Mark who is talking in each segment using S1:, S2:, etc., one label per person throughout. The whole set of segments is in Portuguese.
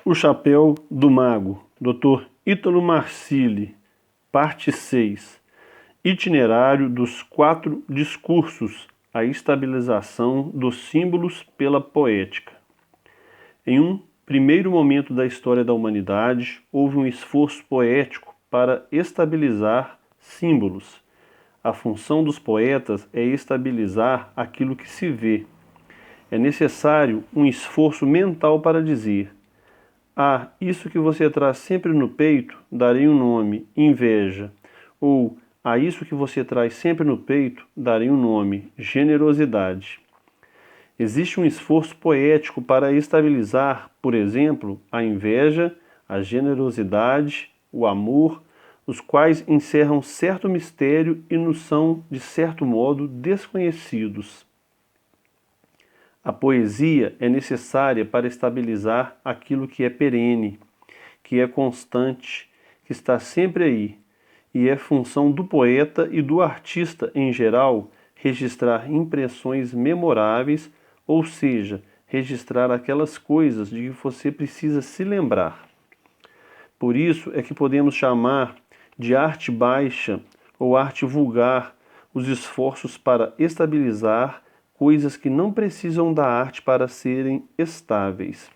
S1: O Chapéu do Mago, Dr. Ítalo Marcilli, parte 6. Itinerário dos 4 discursos, a estabilização dos símbolos pela poética. Em um primeiro momento da história da humanidade, houve um esforço poético para estabilizar símbolos. A função dos poetas é estabilizar aquilo que se vê. É necessário um esforço mental para dizer: isso que você traz sempre no peito, darei um nome, inveja. Ou, a isso que você traz sempre no peito, darei um nome, generosidade. Existe um esforço poético para estabilizar, por exemplo, a inveja, a generosidade, o amor, os quais encerram certo mistério e nos são, de certo modo, desconhecidos. A poesia é necessária para estabilizar aquilo que é perene, que é constante, que está sempre aí, e é função do poeta e do artista em geral registrar impressões memoráveis, ou seja, registrar aquelas coisas de que você precisa se lembrar. Por isso é que podemos chamar de arte baixa ou arte vulgar os esforços para estabilizar coisas que não precisam da arte para serem estáveis.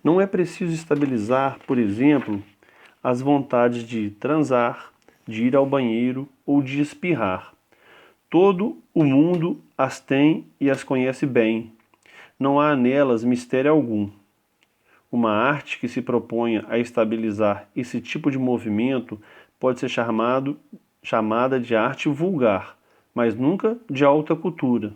S1: Não é preciso estabilizar, por exemplo, as vontades de transar, de ir ao banheiro ou de espirrar. Todo o mundo as tem e as conhece bem. Não há nelas mistério algum. Uma arte que se proponha a estabilizar esse tipo de movimento pode ser chamada de arte vulgar, mas nunca de alta cultura.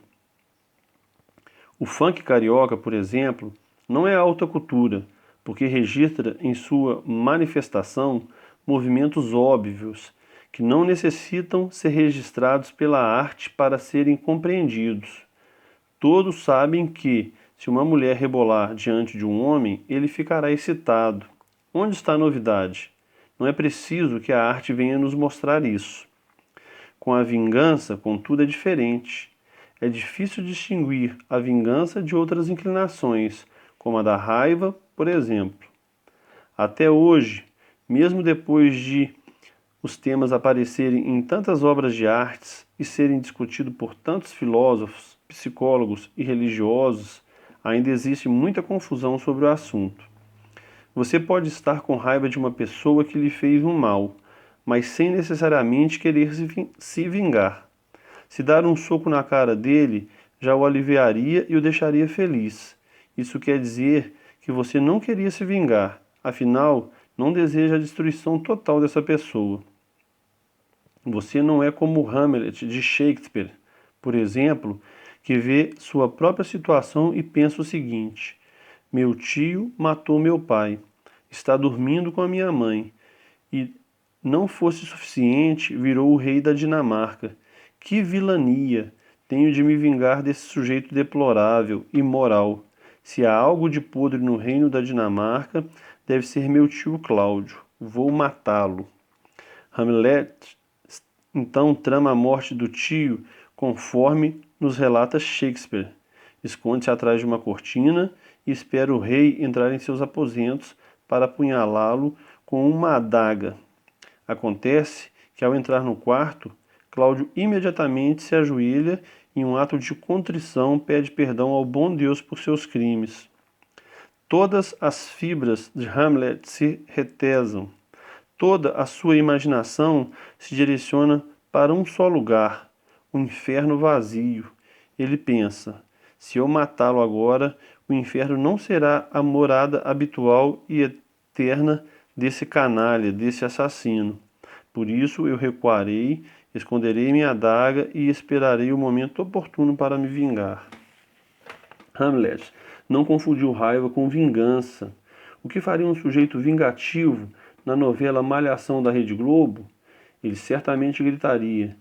S1: O funk carioca, por exemplo, não é alta cultura, porque registra em sua manifestação movimentos óbvios, que não necessitam ser registrados pela arte para serem compreendidos. Todos sabem que, se uma mulher rebolar diante de um homem, ele ficará excitado. Onde está a novidade? Não é preciso que a arte venha nos mostrar isso. Com a vingança, contudo, é diferente. É difícil distinguir a vingança de outras inclinações, como a da raiva, por exemplo. Até hoje, mesmo depois de os temas aparecerem em tantas obras de artes e serem discutidos por tantos filósofos, psicólogos e religiosos, ainda existe muita confusão sobre o assunto. Você pode estar com raiva de uma pessoa que lhe fez um mal, mas sem necessariamente querer se vingar. Se dar um soco na cara dele, já o aliviaria e o deixaria feliz. Isso quer dizer que você não queria se vingar, afinal, não deseja a destruição total dessa pessoa. Você não é como Hamlet de Shakespeare, por exemplo, que vê sua própria situação e pensa o seguinte: meu tio matou meu pai, está dormindo com a minha mãe, e não fosse suficiente, virou o rei da Dinamarca. Que vilania! Tenho de me vingar desse sujeito deplorável, imoral. Se há algo de podre no reino da Dinamarca, deve ser meu tio Cláudio. Vou matá-lo. Hamlet então trama a morte do tio conforme nos relata Shakespeare. Esconde-se atrás de uma cortina e espera o rei entrar em seus aposentos para apunhalá-lo com uma adaga. Acontece que, ao entrar no quarto, Cláudio imediatamente se ajoelha e, em um ato de contrição, pede perdão ao bom Deus por seus crimes. Todas as fibras de Hamlet se retesam. Toda a sua imaginação se direciona para um só lugar, o inferno vazio. Ele pensa: se eu matá-lo agora, o inferno não será a morada habitual e eterna desse canalha, desse assassino. Por isso eu recuarei, esconderei minha adaga e esperarei o momento oportuno para me vingar. Hamlet não confundiu raiva com vingança. O que faria um sujeito vingativo na novela Malhação da Rede Globo? Ele certamente gritaria: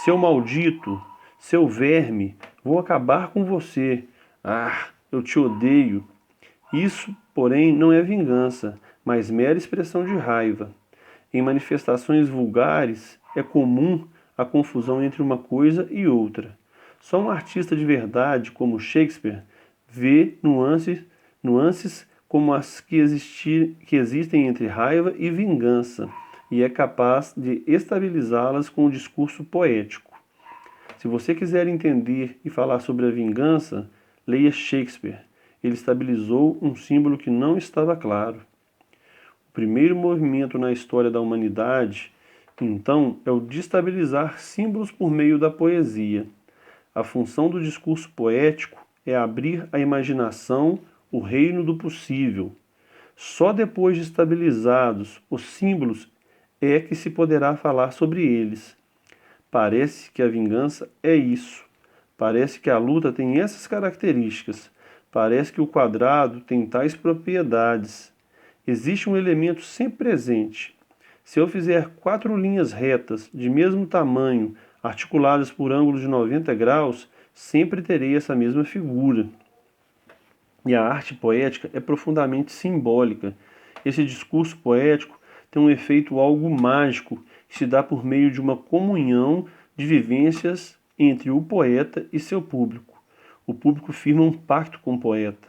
S1: seu maldito, seu verme, vou acabar com você. Eu te odeio. Isso, porém, não é vingança, mas mera expressão de raiva. Em manifestações vulgares, é comum a confusão entre uma coisa e outra. Só um artista de verdade, como Shakespeare, vê nuances como as que existem entre raiva e vingança, e é capaz de estabilizá-las com o discurso poético. Se você quiser entender e falar sobre a vingança, leia Shakespeare. Ele estabilizou um símbolo que não estava claro. O primeiro movimento na história da humanidade, então, é o de estabilizar símbolos por meio da poesia. A função do discurso poético é abrir à imaginação o reino do possível. Só depois de estabilizados os símbolos é que se poderá falar sobre eles. Parece que a vingança é isso. Parece que a luta tem essas características. Parece que o quadrado tem tais propriedades. Existe um elemento sempre presente. Se eu fizer 4 linhas retas, de mesmo tamanho, articuladas por ângulos de 90 graus, sempre terei essa mesma figura. E a arte poética é profundamente simbólica. Esse discurso poético tem um efeito algo mágico que se dá por meio de uma comunhão de vivências entre o poeta e seu público. O público firma um pacto com o poeta.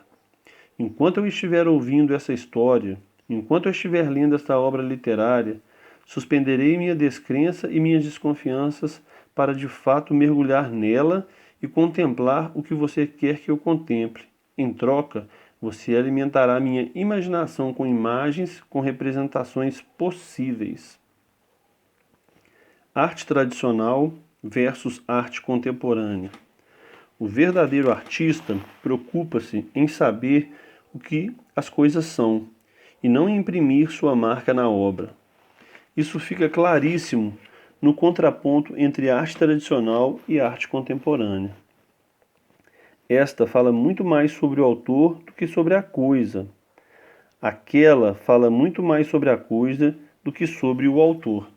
S1: Enquanto eu estiver ouvindo essa história, enquanto eu estiver lendo esta obra literária, suspenderei minha descrença e minhas desconfianças para de fato mergulhar nela e contemplar o que você quer que eu contemple. Em troca, você alimentará minha imaginação com imagens, com representações possíveis. Arte tradicional versus arte contemporânea. O verdadeiro artista preocupa-se em saber o que as coisas são e não em imprimir sua marca na obra. Isso fica claríssimo no contraponto entre arte tradicional e arte contemporânea. Esta fala muito mais sobre o autor do que sobre a coisa. Aquela fala muito mais sobre a coisa do que sobre o autor.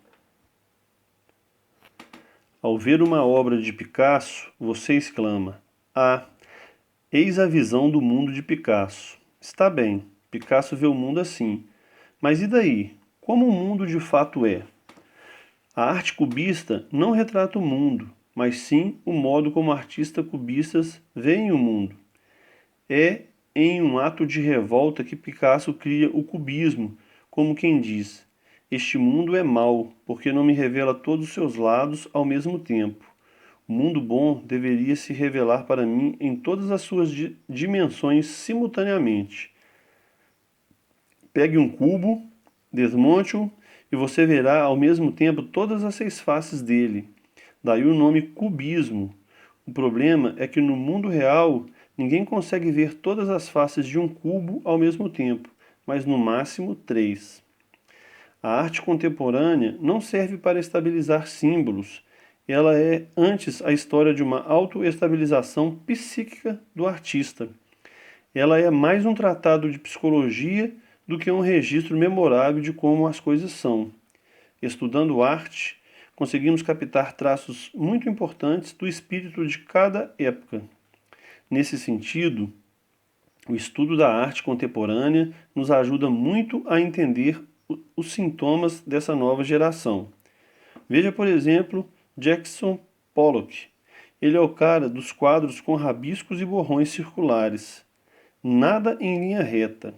S1: Ao ver uma obra de Picasso, você exclama: "Ah, eis a visão do mundo de Picasso." Está bem, Picasso vê o mundo assim. Mas e daí? Como o mundo de fato é? A arte cubista não retrata o mundo, mas sim o modo como artistas cubistas veem o mundo. É em um ato de revolta que Picasso cria o cubismo, como quem diz: "Este mundo é mau, porque não me revela todos os seus lados ao mesmo tempo. O mundo bom deveria se revelar para mim em todas as suas dimensões simultaneamente." Pegue um cubo, desmonte-o e você verá ao mesmo tempo todas as 6 faces dele. Daí o nome cubismo. O problema é que no mundo real ninguém consegue ver todas as faces de um cubo ao mesmo tempo, mas no máximo 3. A arte contemporânea não serve para estabilizar símbolos. Ela é antes a história de uma autoestabilização psíquica do artista. Ela é mais um tratado de psicologia do que um registro memorável de como as coisas são. Estudando arte, conseguimos captar traços muito importantes do espírito de cada época. Nesse sentido, o estudo da arte contemporânea nos ajuda muito a entender os sintomas dessa nova geração. Veja, por exemplo, Jackson Pollock. Ele é o cara dos quadros com rabiscos e borrões circulares. Nada em linha reta.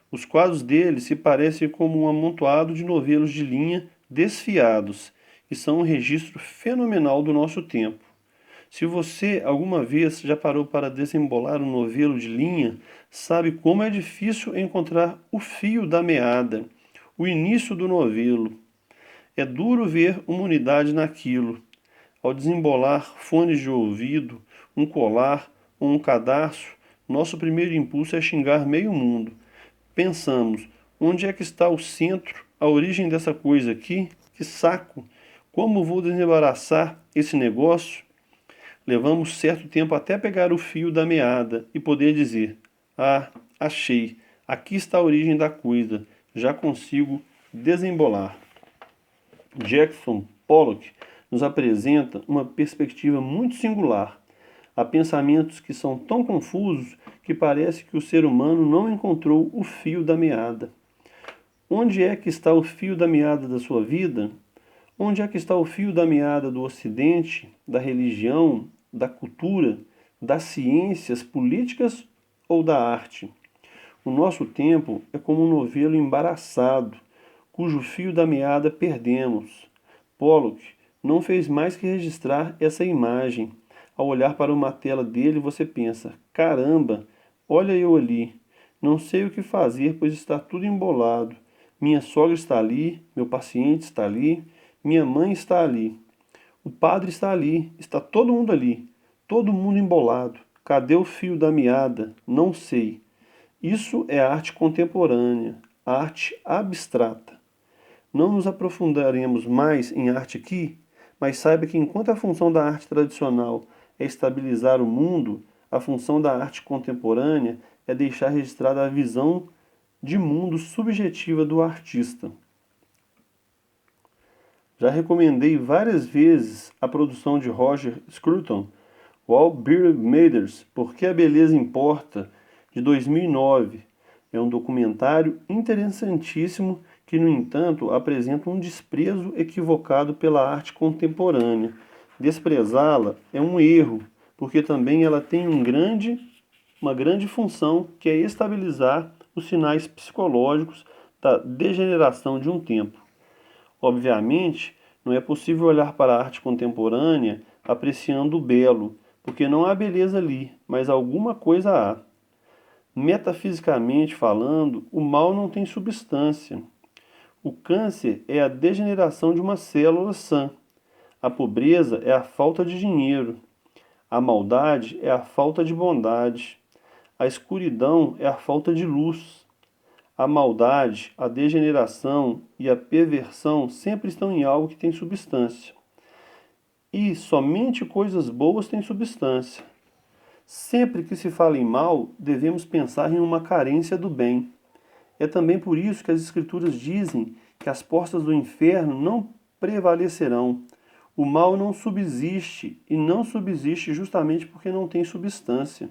S1: Os quadros dele se parecem como um amontoado de novelos de linha desfiados e são um registro fenomenal do nosso tempo. Se você alguma vez já parou para desembolar um novelo de linha, sabe como é difícil encontrar o fio da meada, o início do novelo. É duro ver uma unidade naquilo. Ao desembolar fones de ouvido, um colar ou um cadarço, nosso primeiro impulso é xingar meio mundo. Pensamos: onde é que está o centro, a origem dessa coisa aqui? Que saco! Como vou desembaraçar esse negócio? Levamos certo tempo até pegar o fio da meada e poder dizer: "Ah, achei, aqui está a origem da coisa, já consigo desembolar." Jackson Pollock nos apresenta uma perspectiva muito singular. Há pensamentos que são tão confusos que parece que o ser humano não encontrou o fio da meada. Onde é que está o fio da meada da sua vida? Onde é que está o fio da meada do Ocidente, da religião, da cultura, das ciências políticas ou da arte? O nosso tempo é como um novelo embaraçado, cujo fio da meada perdemos. Pollock não fez mais que registrar essa imagem. Ao olhar para uma tela dele, você pensa: caramba, olha eu ali. Não sei o que fazer, pois está tudo embolado. Minha sogra está ali, meu paciente está ali, minha mãe está ali. O padre está ali, está todo mundo ali, todo mundo embolado. Cadê o fio da meada? Não sei. Isso é arte contemporânea, arte abstrata. Não nos aprofundaremos mais em arte aqui, mas saiba que enquanto a função da arte tradicional é estabilizar o mundo, a função da arte contemporânea é deixar registrada a visão de mundo subjetiva do artista. Já recomendei várias vezes a produção de Roger Scruton, All Bearded Matters, Por que a Beleza Importa, de 2009. É um documentário interessantíssimo que, no entanto, apresenta um desprezo equivocado pela arte contemporânea. Desprezá-la é um erro, porque também ela tem uma grande função, que é estabilizar os sinais psicológicos da degeneração de um tempo. Obviamente, não é possível olhar para a arte contemporânea apreciando o belo, porque não há beleza ali, mas alguma coisa há. Metafisicamente falando, o mal não tem substância. O câncer é a degeneração de uma célula sã. A pobreza é a falta de dinheiro. A maldade é a falta de bondade. A escuridão é a falta de luz. A maldade, a degeneração e a perversão sempre estão em algo que tem substância. E somente coisas boas têm substância. Sempre que se fala em mal, devemos pensar em uma carência do bem. É também por isso que as Escrituras dizem que as portas do inferno não prevalecerão. O mal não subsiste, e não subsiste justamente porque não tem substância.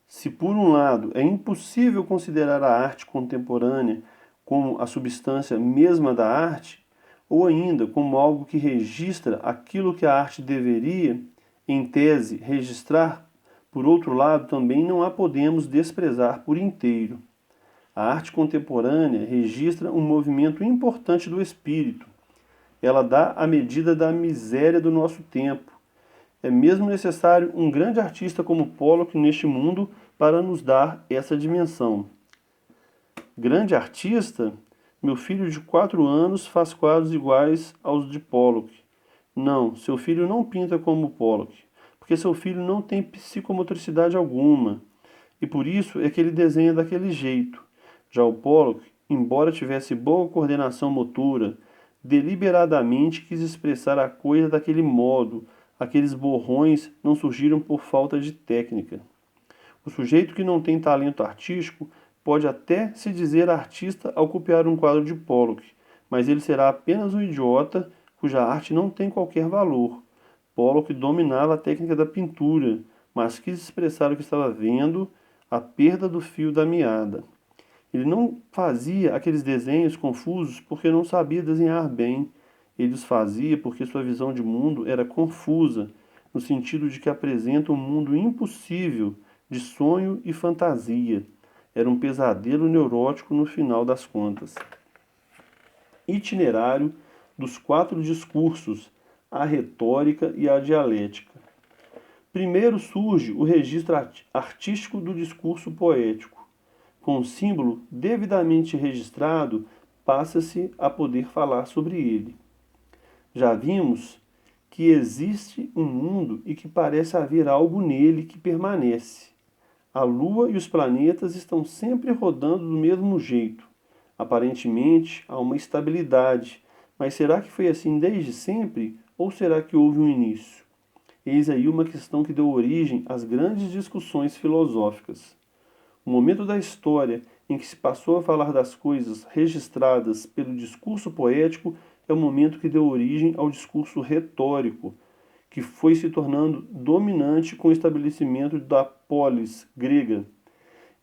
S1: Se, por um lado, é impossível considerar a arte contemporânea como a substância mesma da arte, ou ainda como algo que registra aquilo que a arte deveria, em tese, registrar, por outro lado, também não a podemos desprezar por inteiro. A arte contemporânea registra um movimento importante do espírito. Ela dá a medida da miséria do nosso tempo. É mesmo necessário um grande artista como Pollock neste mundo para nos dar essa dimensão. Grande artista? Meu filho de 4 anos faz quadros iguais aos de Pollock. Não, seu filho não pinta como Pollock, porque seu filho não tem psicomotricidade alguma, e por isso é que ele desenha daquele jeito. Já o Pollock, embora tivesse boa coordenação motora, deliberadamente quis expressar a coisa daquele modo. Aqueles borrões não surgiram por falta de técnica. O sujeito que não tem talento artístico pode até se dizer artista ao copiar um quadro de Pollock, mas ele será apenas um idiota cuja arte não tem qualquer valor. Pollock dominava a técnica da pintura, mas quis expressar o que estava vendo, a perda do fio da meada. Ele não fazia aqueles desenhos confusos porque não sabia desenhar bem. Ele os fazia porque sua visão de mundo era confusa, no sentido de que apresenta um mundo impossível, de sonho e fantasia. Era um pesadelo neurótico no final das contas. Itinerário dos 4 discursos, a retórica e a dialética. Primeiro surge o registro artístico do discurso poético. Com o símbolo devidamente registrado, passa-se a poder falar sobre ele. Já vimos que existe um mundo e que parece haver algo nele que permanece. A Lua e os planetas estão sempre rodando do mesmo jeito. Aparentemente, há uma estabilidade, mas será que foi assim desde sempre ou será que houve um início? Eis aí uma questão que deu origem às grandes discussões filosóficas. O momento da história em que se passou a falar das coisas registradas pelo discurso poético é o momento que deu origem ao discurso retórico, que foi se tornando dominante com o estabelecimento da polis grega.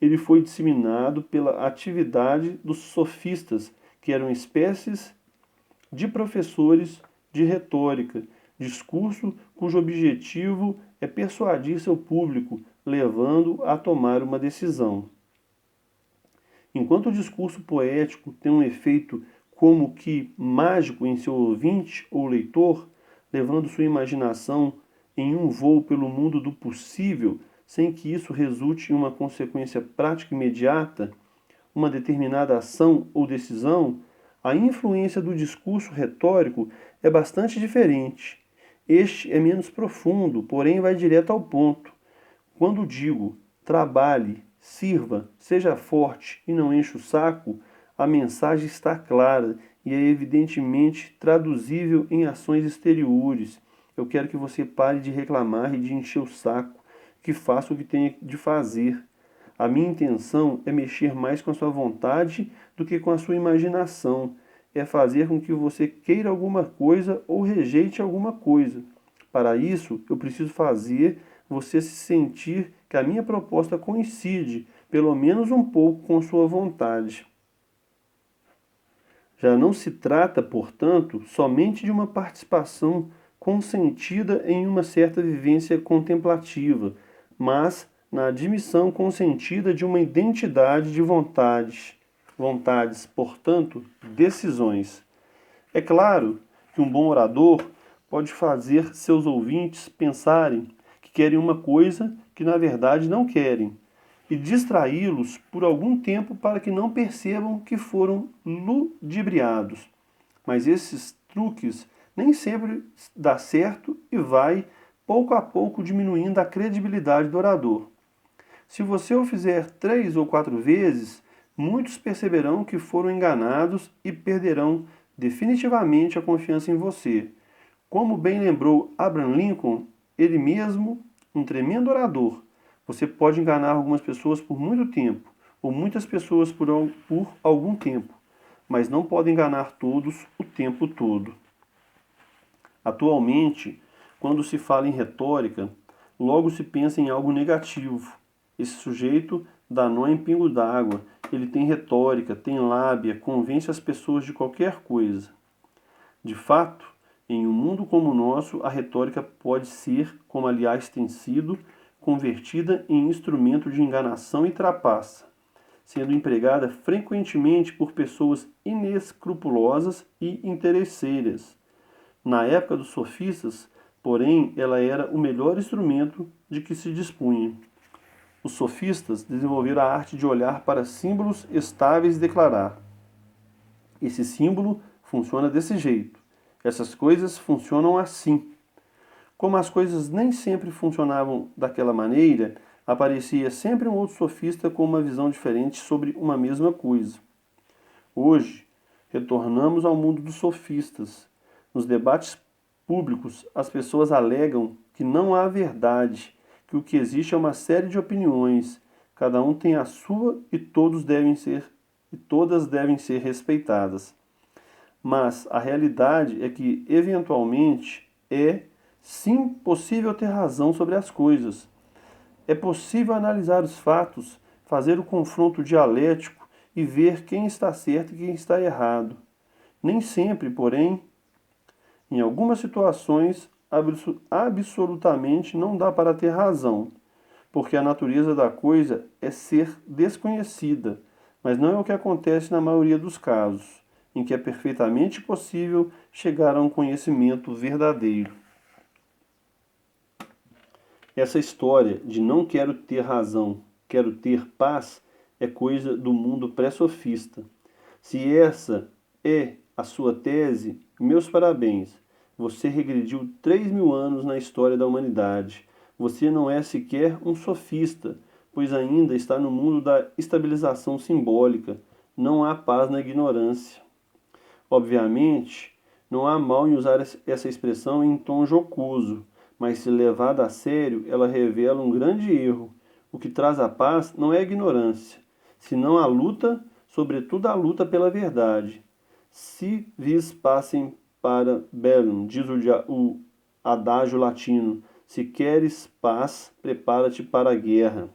S1: Ele foi disseminado pela atividade dos sofistas, que eram espécies de professores de retórica, discurso cujo objetivo é persuadir seu público, levando a tomar uma decisão. Enquanto o discurso poético tem um efeito como que mágico em seu ouvinte ou leitor, levando sua imaginação em um voo pelo mundo do possível, sem que isso resulte em uma consequência prática imediata, uma determinada ação ou decisão, a influência do discurso retórico é bastante diferente. Este é menos profundo, porém vai direto ao ponto. Quando digo trabalhe, sirva, seja forte e não enche o saco, a mensagem está clara e é evidentemente traduzível em ações exteriores. Eu quero que você pare de reclamar e de encher o saco, que faça o que tem de fazer. A minha intenção é mexer mais com a sua vontade do que com a sua imaginação. É fazer com que você queira alguma coisa ou rejeite alguma coisa. Para isso, eu preciso fazer você se sentir que a minha proposta coincide, pelo menos um pouco, com sua vontade. Já não se trata, portanto, somente de uma participação consentida em uma certa vivência contemplativa, mas na admissão consentida de uma identidade de vontades, portanto, decisões. É claro que um bom orador pode fazer seus ouvintes pensarem que querem uma coisa que na verdade não querem, e distraí-los por algum tempo para que não percebam que foram ludibriados. Mas esses truques nem sempre dá certo e vai, pouco a pouco, diminuindo a credibilidade do orador. Se você o fizer 3 ou 4 vezes, muitos perceberão que foram enganados e perderão definitivamente a confiança em você. Como bem lembrou Abraham Lincoln, ele mesmo, um tremendo orador, você pode enganar algumas pessoas por muito tempo, ou muitas pessoas por algum tempo, mas não pode enganar todos o tempo todo. Atualmente, quando se fala em retórica, logo se pensa em algo negativo. Esse sujeito dá nó em pingo d'água, ele tem retórica, tem lábia, convence as pessoas de qualquer coisa. De fato, em um mundo como o nosso, a retórica pode ser, como aliás tem sido, convertida em instrumento de enganação e trapaça, sendo empregada frequentemente por pessoas inescrupulosas e interesseiras. Na época dos sofistas, porém, ela era o melhor instrumento de que se dispunha. Os sofistas desenvolveram a arte de olhar para símbolos estáveis e declarar: esse símbolo funciona desse jeito, essas coisas funcionam assim. Como as coisas nem sempre funcionavam daquela maneira, aparecia sempre um outro sofista com uma visão diferente sobre uma mesma coisa. Hoje, retornamos ao mundo dos sofistas. Nos debates públicos, as pessoas alegam que não há verdade, que o que existe é uma série de opiniões, cada um tem a sua e todas devem ser respeitadas. Mas a realidade é que, eventualmente, sim, possível ter razão sobre as coisas. É possível analisar os fatos, fazer o confronto dialético e ver quem está certo e quem está errado. Nem sempre, porém, em algumas situações, absolutamente não dá para ter razão, porque a natureza da coisa é ser desconhecida, mas não é o que acontece na maioria dos casos, em que é perfeitamente possível chegar a um conhecimento verdadeiro. Essa história de não quero ter razão, quero ter paz, é coisa do mundo pré-sofista. Se essa é a sua tese, meus parabéns. Você regrediu 3.000 anos na história da humanidade. Você não é sequer um sofista, pois ainda está no mundo da estabilização simbólica. Não há paz na ignorância. Obviamente, não há mal em usar essa expressão em tom jocoso, mas se levada a sério, ela revela um grande erro. O que traz a paz não é a ignorância, senão a luta, sobretudo a luta pela verdade. Si vis pacem para bellum, diz o adágio latino. Se queres paz, prepara-te para a guerra.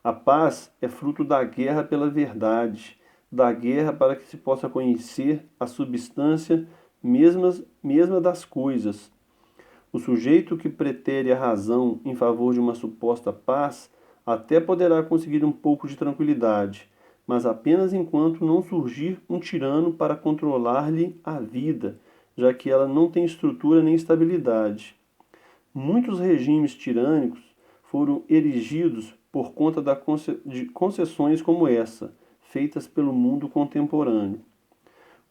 S1: A paz é fruto da guerra pela verdade, da guerra para que se possa conhecer a substância mesma das coisas. O sujeito que pretere a razão em favor de uma suposta paz até poderá conseguir um pouco de tranquilidade, mas apenas enquanto não surgir um tirano para controlar-lhe a vida, já que ela não tem estrutura nem estabilidade. Muitos regimes tirânicos foram erigidos por conta de concessões como essa, feitas pelo mundo contemporâneo.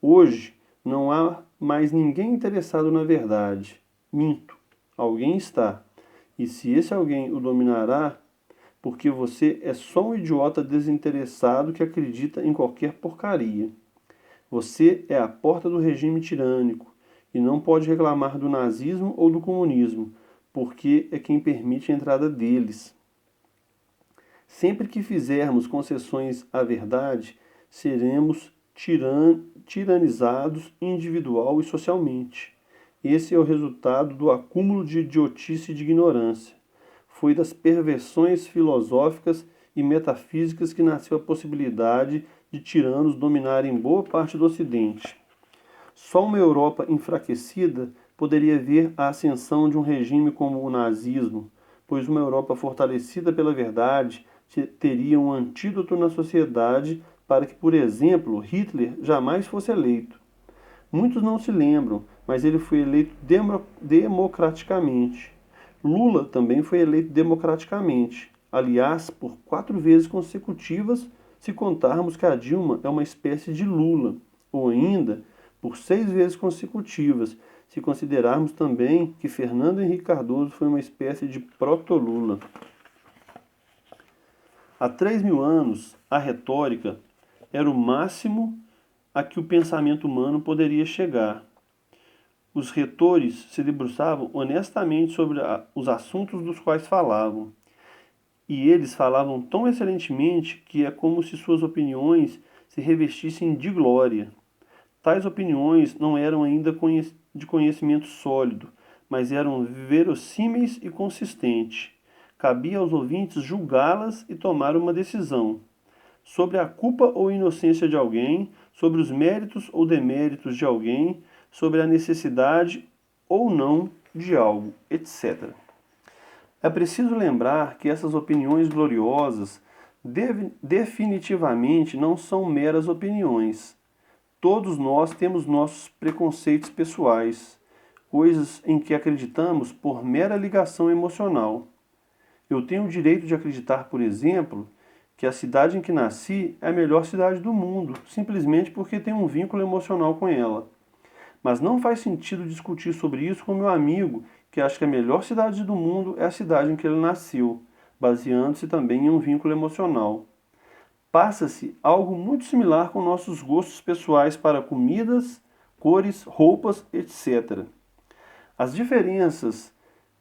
S1: Hoje, não há mais ninguém interessado na verdade. Minto. Alguém está. E se esse alguém o dominará, porque você é só um idiota desinteressado que acredita em qualquer porcaria. Você é a porta do regime tirânico e não pode reclamar do nazismo ou do comunismo, porque é quem permite a entrada deles. Sempre que fizermos concessões à verdade, seremos tiranizados individual e socialmente. Esse é o resultado do acúmulo de idiotice e de ignorância. Foi das perversões filosóficas e metafísicas que nasceu a possibilidade de tiranos dominarem boa parte do Ocidente. Só uma Europa enfraquecida poderia ver a ascensão de um regime como o nazismo, pois uma Europa fortalecida pela verdade teria um antídoto na sociedade para que, por exemplo, Hitler jamais fosse eleito. Muitos não se lembram, mas ele foi eleito democraticamente. Lula também foi eleito democraticamente, aliás, por 4 vezes consecutivas, se contarmos que a Dilma é uma espécie de Lula, ou ainda por 6 vezes consecutivas, se considerarmos também que Fernando Henrique Cardoso foi uma espécie de proto-Lula. Há 3.000 anos, a retórica era o máximo a que o pensamento humano poderia chegar. Os retores se debruçavam honestamente sobre os assuntos dos quais falavam. E eles falavam tão excelentemente que é como se suas opiniões se revestissem de glória. Tais opiniões não eram ainda de conhecimento sólido, mas eram verossímeis e consistentes. Cabia aos ouvintes julgá-las e tomar uma decisão sobre a culpa ou inocência de alguém, sobre os méritos ou deméritos de alguém, sobre a necessidade ou não de algo, etc. É preciso lembrar que essas opiniões gloriosas definitivamente não são meras opiniões. Todos nós temos nossos preconceitos pessoais, coisas em que acreditamos por mera ligação emocional. Eu tenho o direito de acreditar, por exemplo, que a cidade em que nasci é a melhor cidade do mundo, simplesmente porque tenho um vínculo emocional com ela. Mas não faz sentido discutir sobre isso com meu amigo, que acha que a melhor cidade do mundo é a cidade em que ele nasceu, baseando-se também em um vínculo emocional. Passa-se algo muito similar com nossos gostos pessoais para comidas, cores, roupas, etc. As diferenças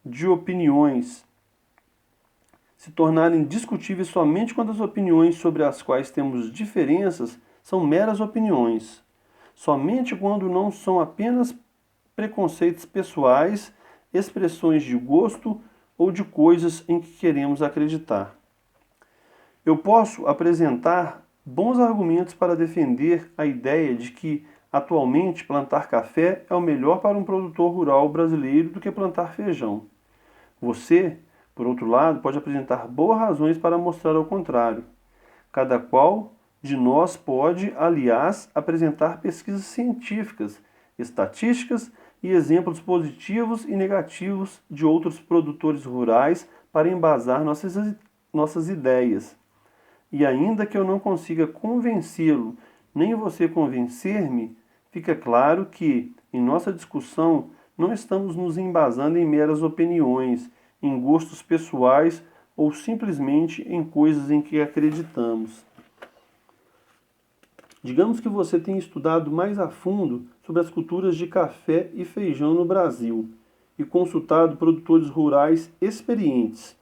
S1: de opiniões se tornarem discutíveis somente quando as opiniões sobre as quais temos diferenças são meras opiniões. Somente quando não são apenas preconceitos pessoais, expressões de gosto ou de coisas em que queremos acreditar. Eu posso apresentar bons argumentos para defender a ideia de que, atualmente, plantar café é o melhor para um produtor rural brasileiro do que plantar feijão. Você, por outro lado, pode apresentar boas razões para mostrar ao contrário. Cada qual de nós pode, aliás, apresentar pesquisas científicas, estatísticas e exemplos positivos e negativos de outros produtores rurais para embasar nossas ideias. E ainda que eu não consiga convencê-lo, nem você convencer-me, fica claro que, em nossa discussão, não estamos nos embasando em meras opiniões, em gostos pessoais ou simplesmente em coisas em que acreditamos. Digamos que você tenha estudado mais a fundo sobre as culturas de café e feijão no Brasil e consultado produtores rurais experientes,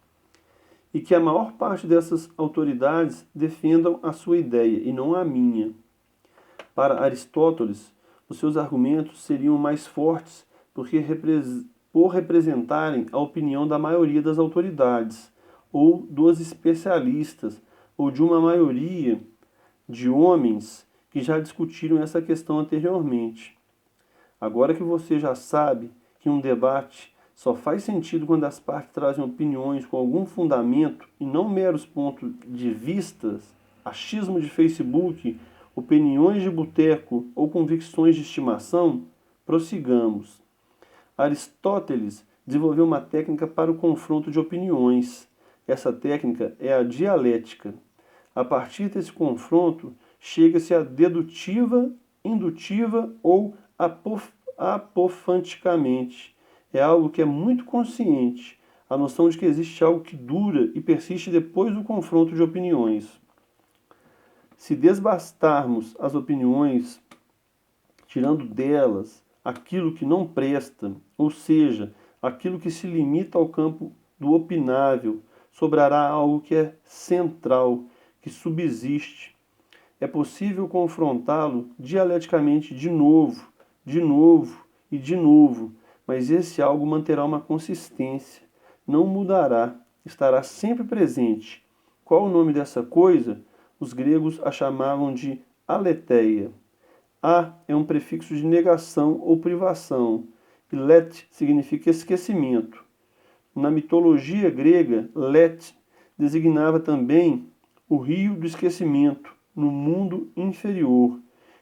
S1: e que a maior parte dessas autoridades defendam a sua ideia e não a minha. Para Aristóteles, os seus argumentos seriam mais fortes por representarem a opinião da maioria das autoridades, ou dos especialistas, ou de uma maioria de homens que já discutiram essa questão anteriormente. Agora que você já sabe que um debate Só faz sentido quando as partes trazem opiniões com algum fundamento e não meros pontos de vistas, achismo de Facebook, opiniões de boteco ou convicções de estimação. Prossigamos. Aristóteles desenvolveu uma técnica para o confronto de opiniões. Essa técnica é a dialética. A partir desse confronto, chega-se à dedutiva, indutiva ou apofanticamente. É algo que é muito consciente, a noção de que existe algo que dura e persiste depois do confronto de opiniões. Se desbastarmos as opiniões, tirando delas aquilo que não presta, ou seja, aquilo que se limita ao campo do opinável, sobrará algo que é central, que subsiste. É possível confrontá-lo dialeticamente de novo e de novo, mas esse algo manterá uma consistência, não mudará, estará sempre presente. Qual o nome dessa coisa? Os gregos a chamavam de aletheia. A é um prefixo de negação ou privação, e let significa esquecimento. Na mitologia grega, let designava também o rio do esquecimento, no mundo inferior.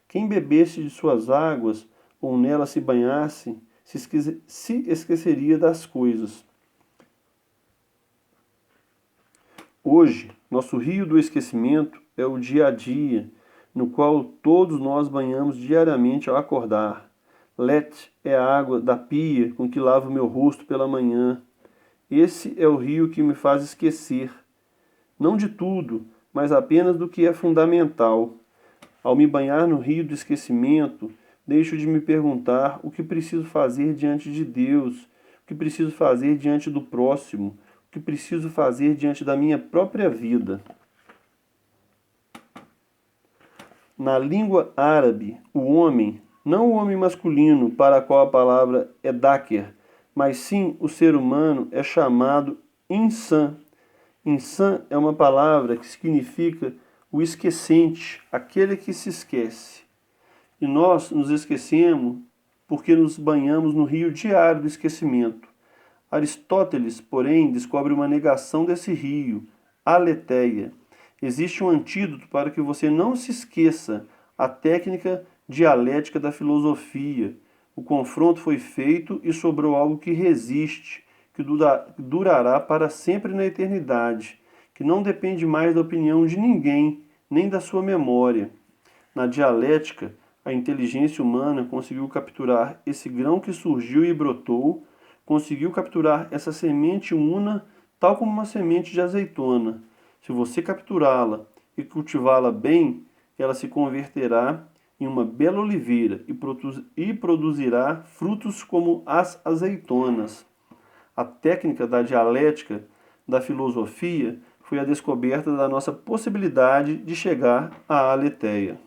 S1: Quem bebesse de suas águas ou nela se banhasse, se esqueceria das coisas. Hoje, nosso rio do esquecimento é o dia a dia, no qual todos nós banhamos diariamente ao acordar. Let é a água da pia com que lavo meu rosto pela manhã. Esse é o rio que me faz esquecer, não de tudo, mas apenas do que é fundamental. Ao me banhar no rio do esquecimento, deixo de me perguntar o que preciso fazer diante de Deus, o que preciso fazer diante do próximo, o que preciso fazer diante da minha própria vida. Na língua árabe, o homem, não o homem masculino para a qual a palavra é dhaker, mas sim o ser humano, é chamado insan. Insan é uma palavra que significa o esquecente, aquele que se esquece. E nós nos esquecemos porque nos banhamos no rio diário do esquecimento. Aristóteles, porém, descobre uma negação desse rio, a aletheia. Existe um antídoto para que você não se esqueça, a técnica dialética da filosofia. O confronto foi feito e sobrou algo que resiste, que durará para sempre na eternidade, que não depende mais da opinião de ninguém, nem da sua memória. Na dialética, a inteligência humana conseguiu capturar esse grão que surgiu e brotou, conseguiu capturar essa semente una, tal como uma semente de azeitona. Se você capturá-la e cultivá-la bem, ela se converterá em uma bela oliveira e produzirá frutos como as azeitonas. A técnica da dialética da filosofia foi a descoberta da nossa possibilidade de chegar à aletheia.